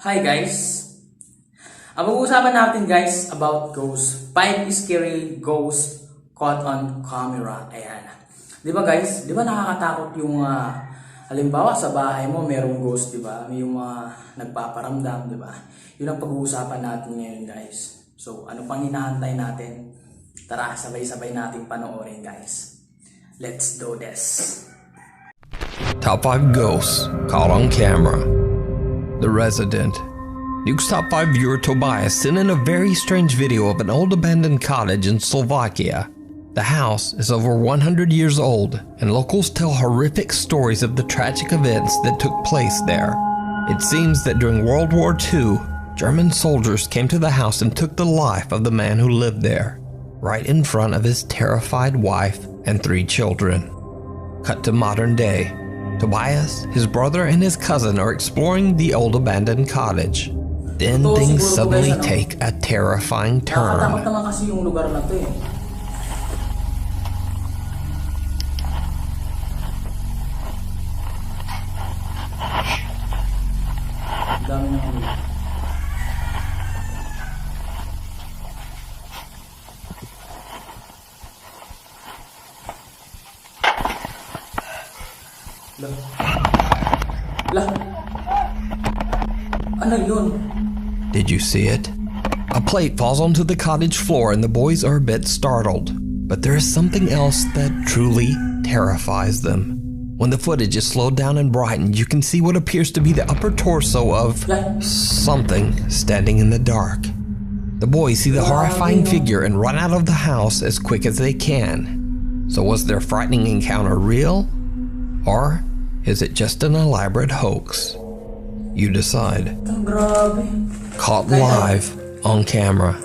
Hi guys! Ang pag-uusapan natin guys about ghosts. 5 scary ghosts caught on camera. Ayan. Di ba guys? Di ba nakakatakot yung halimbawa sa bahay mo merong ghost, di ba? May yung nagpaparamdam, di ba? Yun ang pag-uusapan natin ngayon guys. So ano pang hinahantay natin? Tara, sabay-sabay natin panoorin guys. Let's do this! Top 5 ghosts caught on camera. The Resident. Nuke's top 5 viewer Tobias sent in a very strange video of an old abandoned cottage in Slovakia. The house is over 100 years old, and locals tell horrific stories of the tragic events that took place there. It seems that during World War II, German soldiers came to the house and took the life of the man who lived there, right in front of his terrified wife and 3 children. Cut to modern day. Tobias, his brother, and his cousin are exploring the old abandoned cottage. Then things suddenly take a terrifying turn. Nakakatakot naman kasi yung lugar na to eh. Dami na ulit. Ano yun? Did you see it? A plate falls onto the cottage floor and the boys are a bit startled. But there is something else that truly terrifies them. When the footage is slowed down and brightened, you can see what appears to be the upper torso of something standing in the dark. The boys see the horrifying figure and run out of the house as quick as they can. So was their frightening encounter real? Or is it just an elaborate hoax? You decide. Caught live on camera.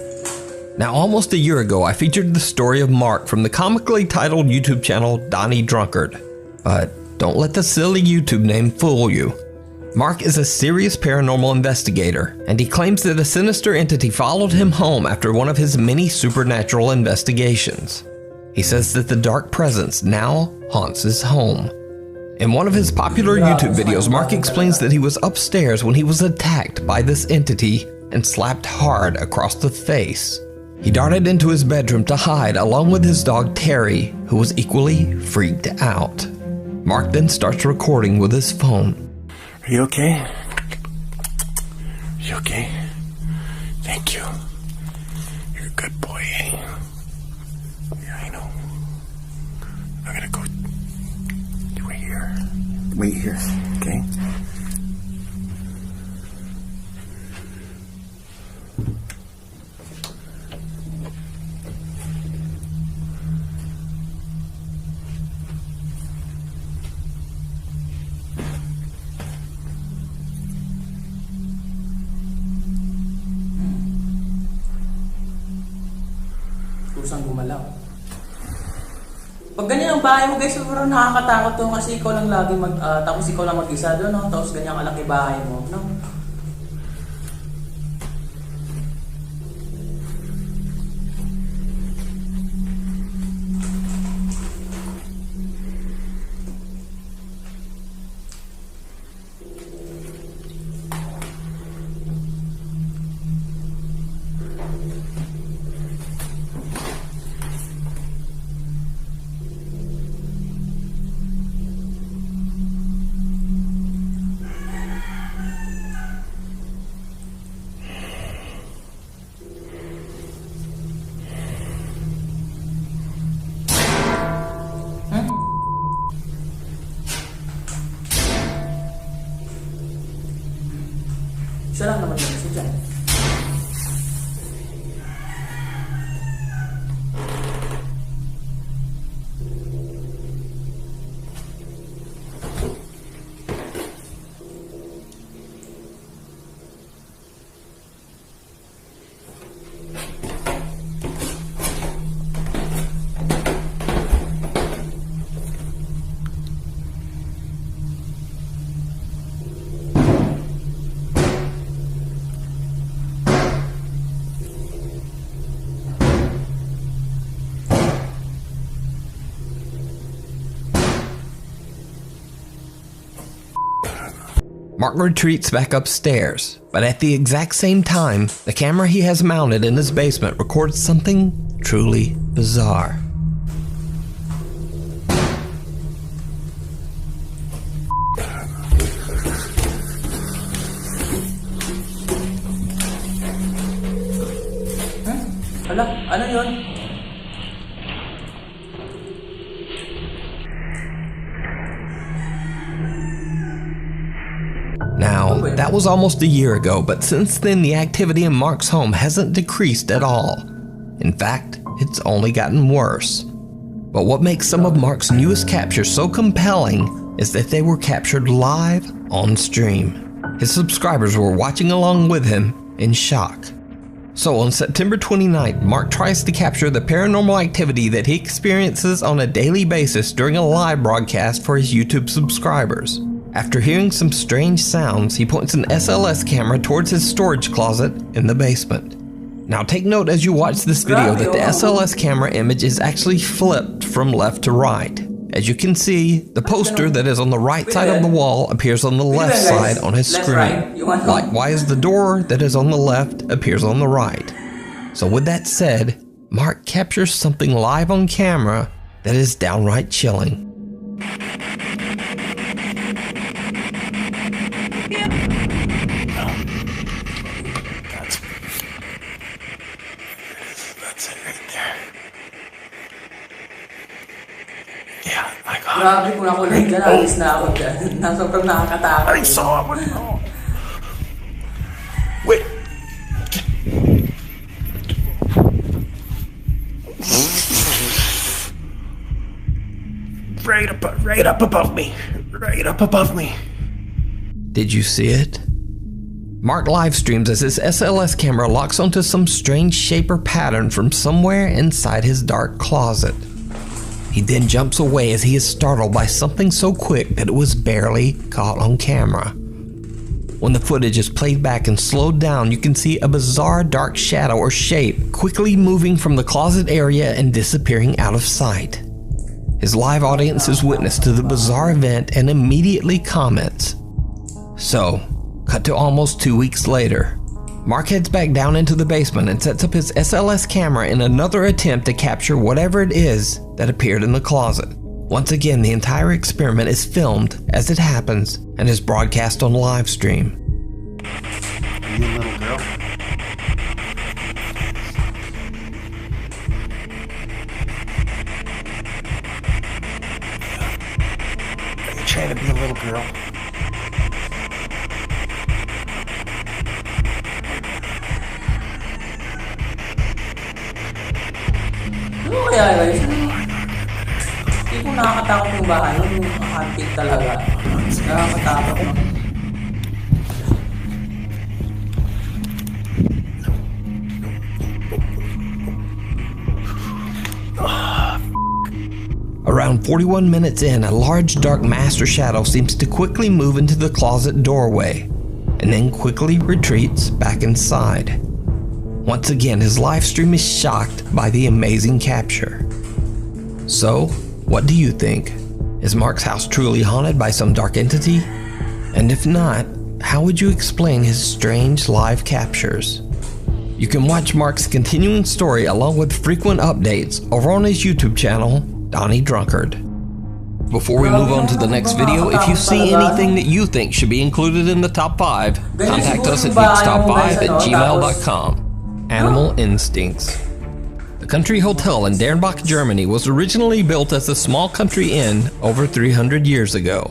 Now, almost a year ago, I featured the story of Mark from the comically titled YouTube channel Donnie Drunkard. But don't let the silly YouTube name fool you. Mark is a serious paranormal investigator, and he claims that a sinister entity followed him home after one of his many supernatural investigations. He says that the dark presence now haunts his home. In one of his popular YouTube videos, Mark explains that he was upstairs when he was attacked by this entity and slapped hard across the face. He darted into his bedroom to hide along with his dog Terry, who was equally freaked out. Mark then starts recording with his phone. Are you okay? You okay? Thank you. You're a good boy, eh? Yeah, I know. I'm gonna go wait here, okay? Kusang gumalaw. Pag ganyan ang bahay mo guys, sobrang nakakatakot to kasi ikaw lang lagi tapos ikaw lang mag-isa doon, no? Tapos ganyan kalaki bahay mo, no? Siya lang naman yung isa dyan. Mark retreats back upstairs, but at the exact same time, the camera he has mounted in his basement records something truly bizarre. Hala, ano yun? Now, that was almost a year ago, but since then the activity in Mark's home hasn't decreased at all. In fact, it's only gotten worse. But what makes some of Mark's newest captures so compelling is that they were captured live on stream. His subscribers were watching along with him in shock. So on September 29th, Mark tries to capture the paranormal activity that he experiences on a daily basis during a live broadcast for his YouTube subscribers. After hearing some strange sounds, he points an SLS camera towards his storage closet in the basement. Now take note as you watch this video that the SLS camera image is actually flipped from left to right. As you can see, the poster that is on the right side of the wall appears on the left side on his screen. Likewise, the door that is on the left appears on the right. So with that said, Mark captures something live on camera that is downright chilling. That's it right there. Yeah, I got it. Grabe, kung ako lang dyan, alis na ako dyan. Sobrang nakakatakot. I saw it. No. Wait. Right up above me. Right up above me. Did you see it? Mark live streams as his SLS camera locks onto some strange shape or pattern from somewhere inside his dark closet. He then jumps away as he is startled by something so quick that it was barely caught on camera. When the footage is played back and slowed down, you can see a bizarre dark shadow or shape quickly moving from the closet area and disappearing out of sight. His live audience is witness to the bizarre event and immediately comments. So, cut to almost 2 weeks later. Mark heads back down into the basement and sets up his SLS camera in another attempt to capture whatever it is that appeared in the closet. Once again, the entire experiment is filmed as it happens and is broadcast on live stream. Are you a little girl? Are you trying to be a little girl? Ano kaya guys? Hindi ko nakakatakot yung bahay. Yung haunted talaga. Nakakatakot. Around 41 minutes in, a large dark mass or shadow seems to quickly move into the closet doorway, and then quickly retreats back inside. Once again, his live stream is shocked by the amazing capture. So, what do you think? Is Mark's house truly haunted by some dark entity? And if not, how would you explain his strange live captures? You can watch Mark's continuing story along with frequent updates over on his YouTube channel, Donnie Drunkard. Before we move on to the next video, if you see anything that you think should be included in the top 5, contact us at geekstop5@gmail.com. Animal Instincts. The Country Hotel in Dernbach, Germany was originally built as a small country inn over 300 years ago.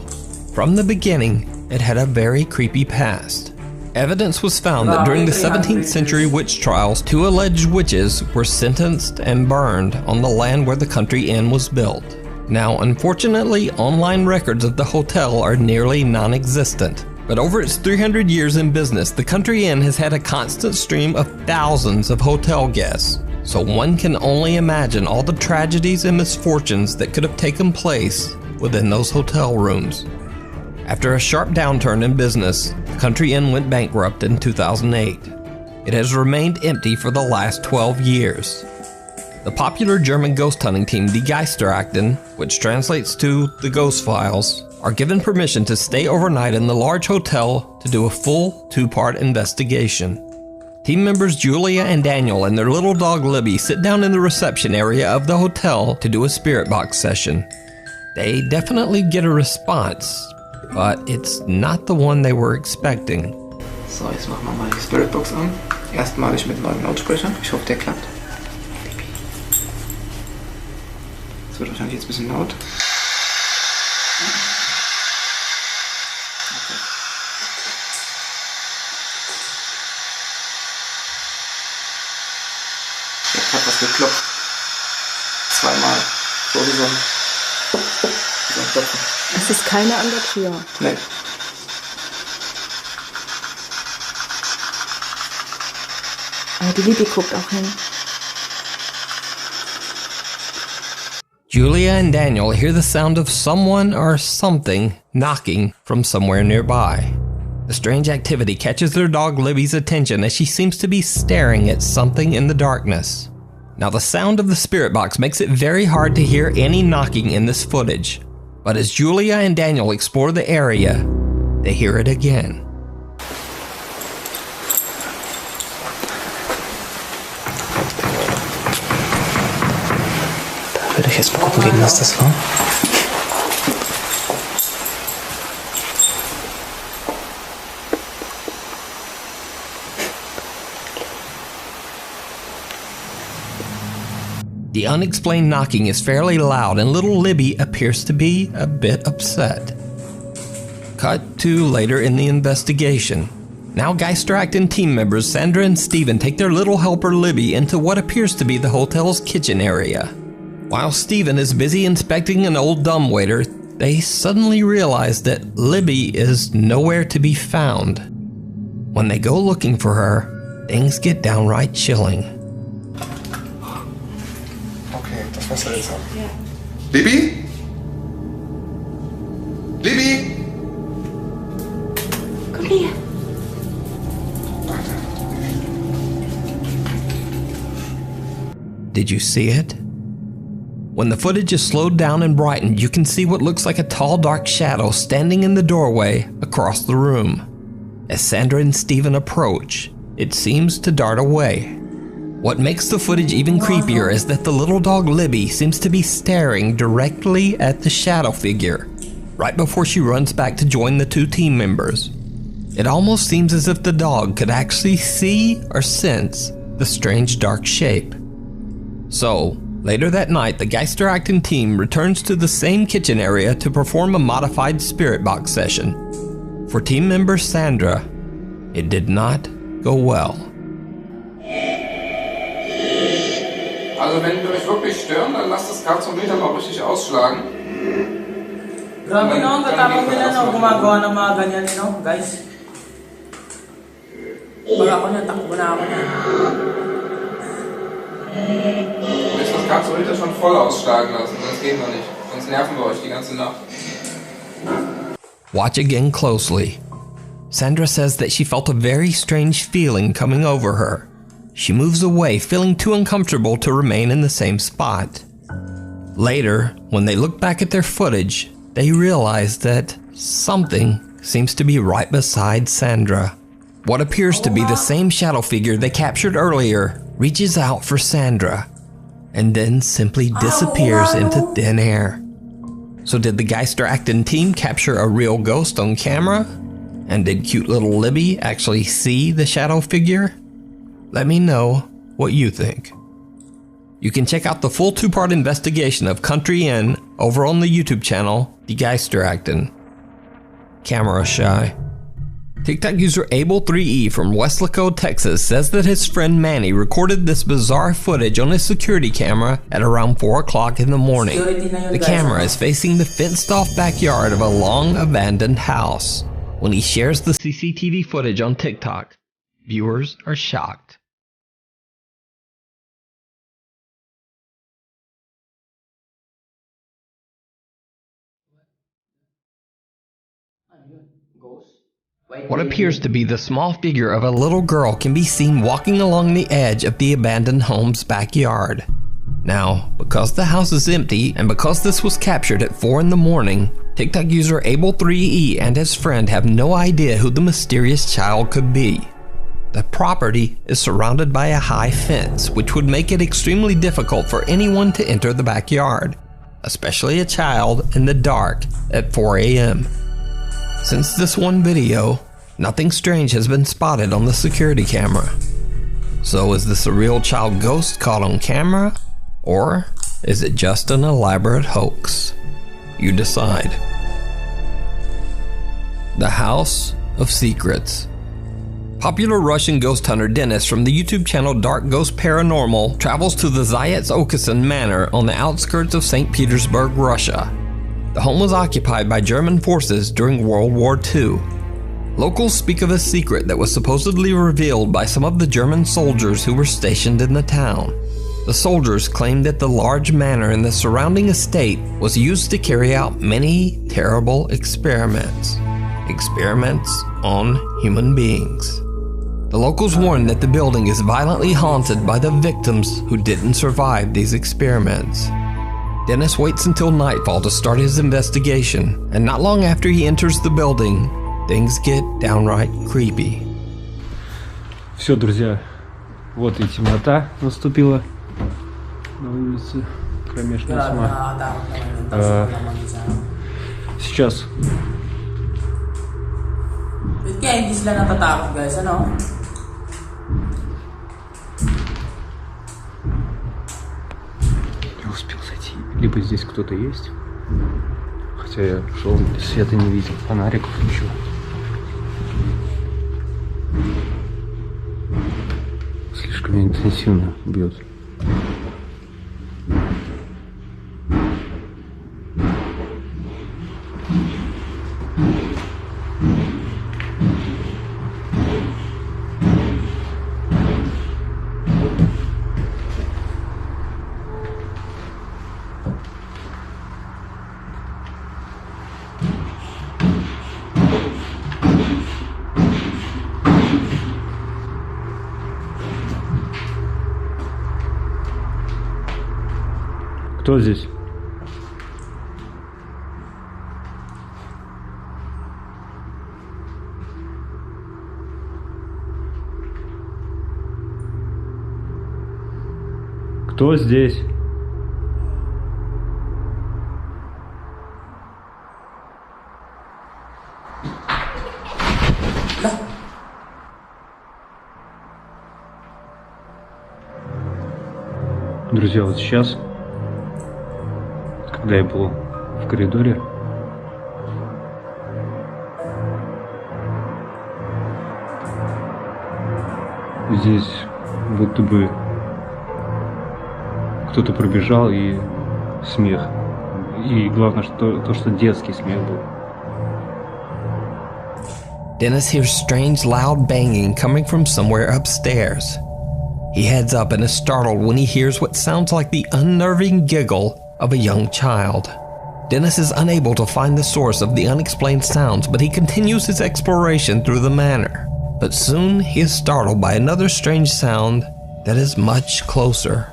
From the beginning, it had a very creepy past. Evidence was found that during the 17th century witch trials, 2 alleged witches were sentenced and burned on the land where the country inn was built. Now, unfortunately, online records of the hotel are nearly non-existent. But over its 300 years in business, the Country Inn has had a constant stream of thousands of hotel guests. So one can only imagine all the tragedies and misfortunes that could have taken place within those hotel rooms. After a sharp downturn in business, the Country Inn went bankrupt in 2008. It has remained empty for the last 12 years. The popular German ghost hunting team Die Geisterakten, which translates to The Ghost Files, are given permission to stay overnight in the large hotel to do a full 2-part investigation. Team members Julia and Daniel and their little dog Libby sit down in the reception area of the hotel to do a spirit box session. They definitely get a response, but it's not the one they were expecting. So, jetzt machen wir mal die Spiritbox an. Erstmalig mit neuen Lautsprechern. Ich hoffe, der klappt. Es wird wahrscheinlich jetzt ein bisschen laut. Okay. Jetzt hat was geklopft. Zweimal. So wie so ein Klopfen. Es ist keiner an der Tür. Nee. Aber die Libby guckt auch hin. Julia and Daniel hear the sound of someone or something knocking from somewhere nearby. The strange activity catches their dog Libby's attention as she seems to be staring at something in the darkness. Now the sound of the spirit box makes it very hard to hear any knocking in this footage, but as Julia and Daniel explore the area, they hear it again. Würde ich jetzt mal gucken gehen, was das war. The unexplained knocking is fairly loud and little Libby appears to be a bit upset. Cut to later in the investigation. Now Geisteractin team members Sandra and Steven take their little helper Libby into what appears to be the hotel's kitchen area. While Steven is busy inspecting an old dumbwaiter, they suddenly realize that Libby is nowhere to be found. When they go looking for her, things get downright chilling. Okay, das Wasser ist ab. Ja. Libby? Libby? Komm her. Did you see it? When the footage is slowed down and brightened, you can see what looks like a tall dark shadow standing in the doorway across the room. As Sandra and Steven approach, it seems to dart away. What makes the footage even creepier is that the little dog Libby seems to be staring directly at the shadow figure, right before she runs back to join the two team members. It almost seems as if the dog could actually see or sense the strange dark shape. So, later that night, the Geisteractin team returns to the same kitchen area to perform a modified spirit box session. For team member Sandra, it did not go well. Also wenn die euch wirklich stören, dann lasst das Karzometer mal richtig ausschlagen. Grabe no, ang tatapang nila no, gumagawa ng mga ganyan no, guys. Pag ako niya, takbo na ako niya. Du müsst das Karzometer schon voll ausschlagen lassen, sonst gehen wir nicht. Sonst nerven wir euch die ganze Nacht. Watch again closely. Sandra says that she felt a very strange feeling coming over her. She moves away, feeling too uncomfortable to remain in the same spot. Later, when they look back at their footage, they realize that something seems to be right beside Sandra. What appears to be the same shadow figure they captured earlier reaches out for Sandra and then simply disappears into thin air. So did the Geisteractin team capture a real ghost on camera? And did cute little Libby actually see the shadow figure? Let me know what you think. You can check out the full 2-part investigation of Country Inn over on the YouTube channel, The Geisteractin. Camera shy. TikTok user Abel3E from Weslaco, Texas says that his friend Manny recorded this bizarre footage on his security camera at around 4 o'clock in the morning. The camera is facing the fenced-off backyard of a long abandoned house. When he shares the CCTV footage on TikTok, viewers are shocked. What appears to be the small figure of a little girl can be seen walking along the edge of the abandoned home's backyard. Now, because the house is empty and because this was captured at 4 in the morning, TikTok user Able3E and his friend have no idea who the mysterious child could be. The property is surrounded by a high fence, which would make it extremely difficult for anyone to enter the backyard, especially a child in the dark at 4 a.m. Since this one video, nothing strange has been spotted on the security camera. So is this a real child ghost caught on camera, or is it just an elaborate hoax? You decide. The House of Secrets. Popular Russian ghost hunter Dennis from the YouTube channel Dark Ghost Paranormal travels to the Zayats-Okasan Manor on the outskirts of St. Petersburg, Russia. The home was occupied by German forces during World War II. Locals speak of a secret that was supposedly revealed by some of the German soldiers who were stationed in the town. The soldiers claimed that the large manor and the surrounding estate was used to carry out many terrible experiments. Experiments on human beings. The locals warn that the building is violently haunted by the victims who didn't survive these experiments. Dennis waits until nightfall to start his investigation, and not long after he enters the building, things get downright creepy. Все, друзья, вот и темнота наступила на улице, кромешная тьма. Сейчас. Kaya hindi sila natatakot guys, ano? Я успел зайти. Либо здесь кто-то есть, хотя я шел, света не видел, фонариков, ничего. Слишком интенсивно бьет. Кто здесь? Кто здесь? Друзья, вот сейчас, когда я был в коридоре, здесь будто бы кто-то пробежал, и смех. И главное, что детский смех был. Dennis hears strange loud banging coming from somewhere upstairs. He heads up and is startled when he hears what sounds like the unnerving giggle of a young child. Dennis is unable to find the source of the unexplained sounds, but he continues his exploration through the manor. But soon he is startled by another strange sound that is much closer.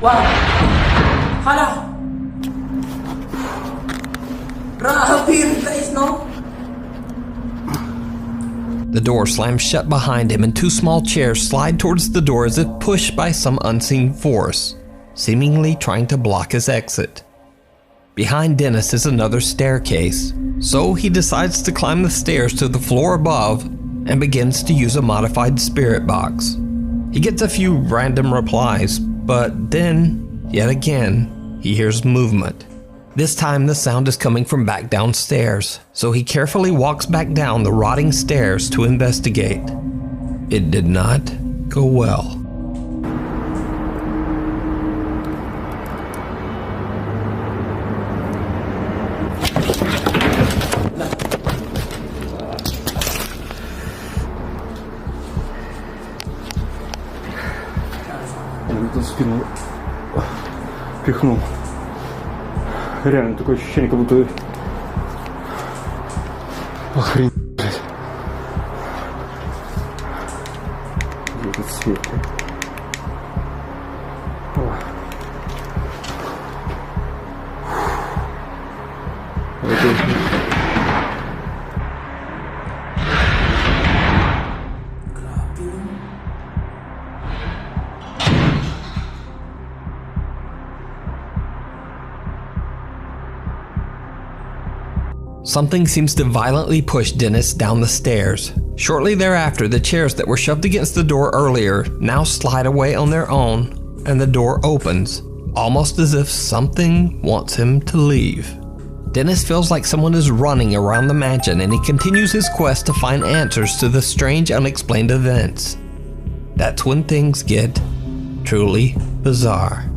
Wow! Hala! Grabe guys, no? The door slams shut behind him and two small chairs slide towards the door as if pushed by some unseen force, seemingly trying to block his exit. Behind Dennis is another staircase, so he decides to climb the stairs to the floor above and begins to use a modified spirit box. He gets a few random replies, but then, yet again, he hears movement. This time the sound is coming from back downstairs, so he carefully walks back down the rotting stairs to investigate. It did not go well. Он тут спину пихнул. Реально такое ощущение, как будто... Охренеть, блядь. Где этот свет? Something seems to violently push Dennis down the stairs. Shortly thereafter, the chairs that were shoved against the door earlier now slide away on their own, and the door opens, almost as if something wants him to leave. Dennis feels like someone is running around the mansion, and he continues his quest to find answers to the strange, unexplained events. That's when things get truly bizarre.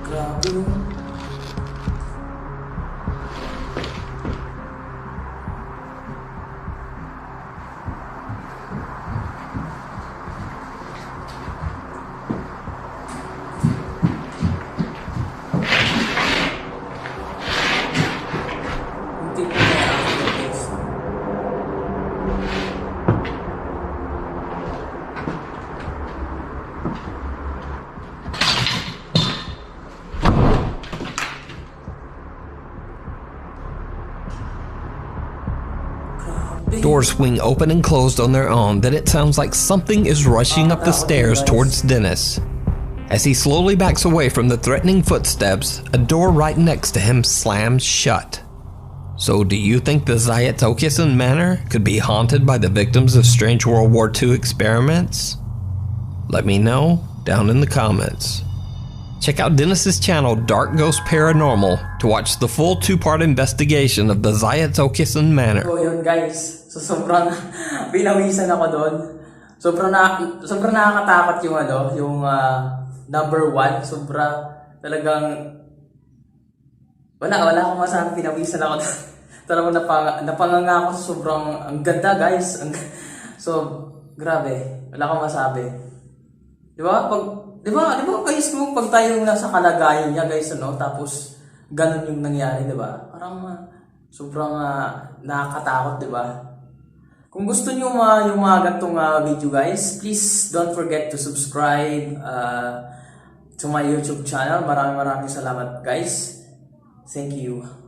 Grabe yun. Hindi ko na guys. Doors swing open and closed on their own, then it sounds like something is rushing up the stairs towards Dennis. As he slowly backs away from the threatening footsteps, a door right next to him slams shut. So do you think the Zayat Manor could be haunted by the victims of strange World War II experiments? Let me know down in the comments. Check out Dennis's channel Dark Ghost Paranormal to watch the full 2-part investigation of the Zayat Manor. So yun guys, so sobrang binawisan ako doon. Sobrang nakakatakot yung yung number 1. Talagang wala akong masabi, pinawisan ako doon. Talagang napanganga ako sa sobrang ang ganda guys. So grabe, wala akong masabi. Di ba guys, kung pag tayo nasa kalagayan niya guys, tapos ganun yung nangyari, di ba? Parang sobrang nakakatakot, di ba? Kung gusto niyo yung mga ganitong video guys, please don't forget to subscribe to my YouTube channel. Maraming salamat guys. Thank you.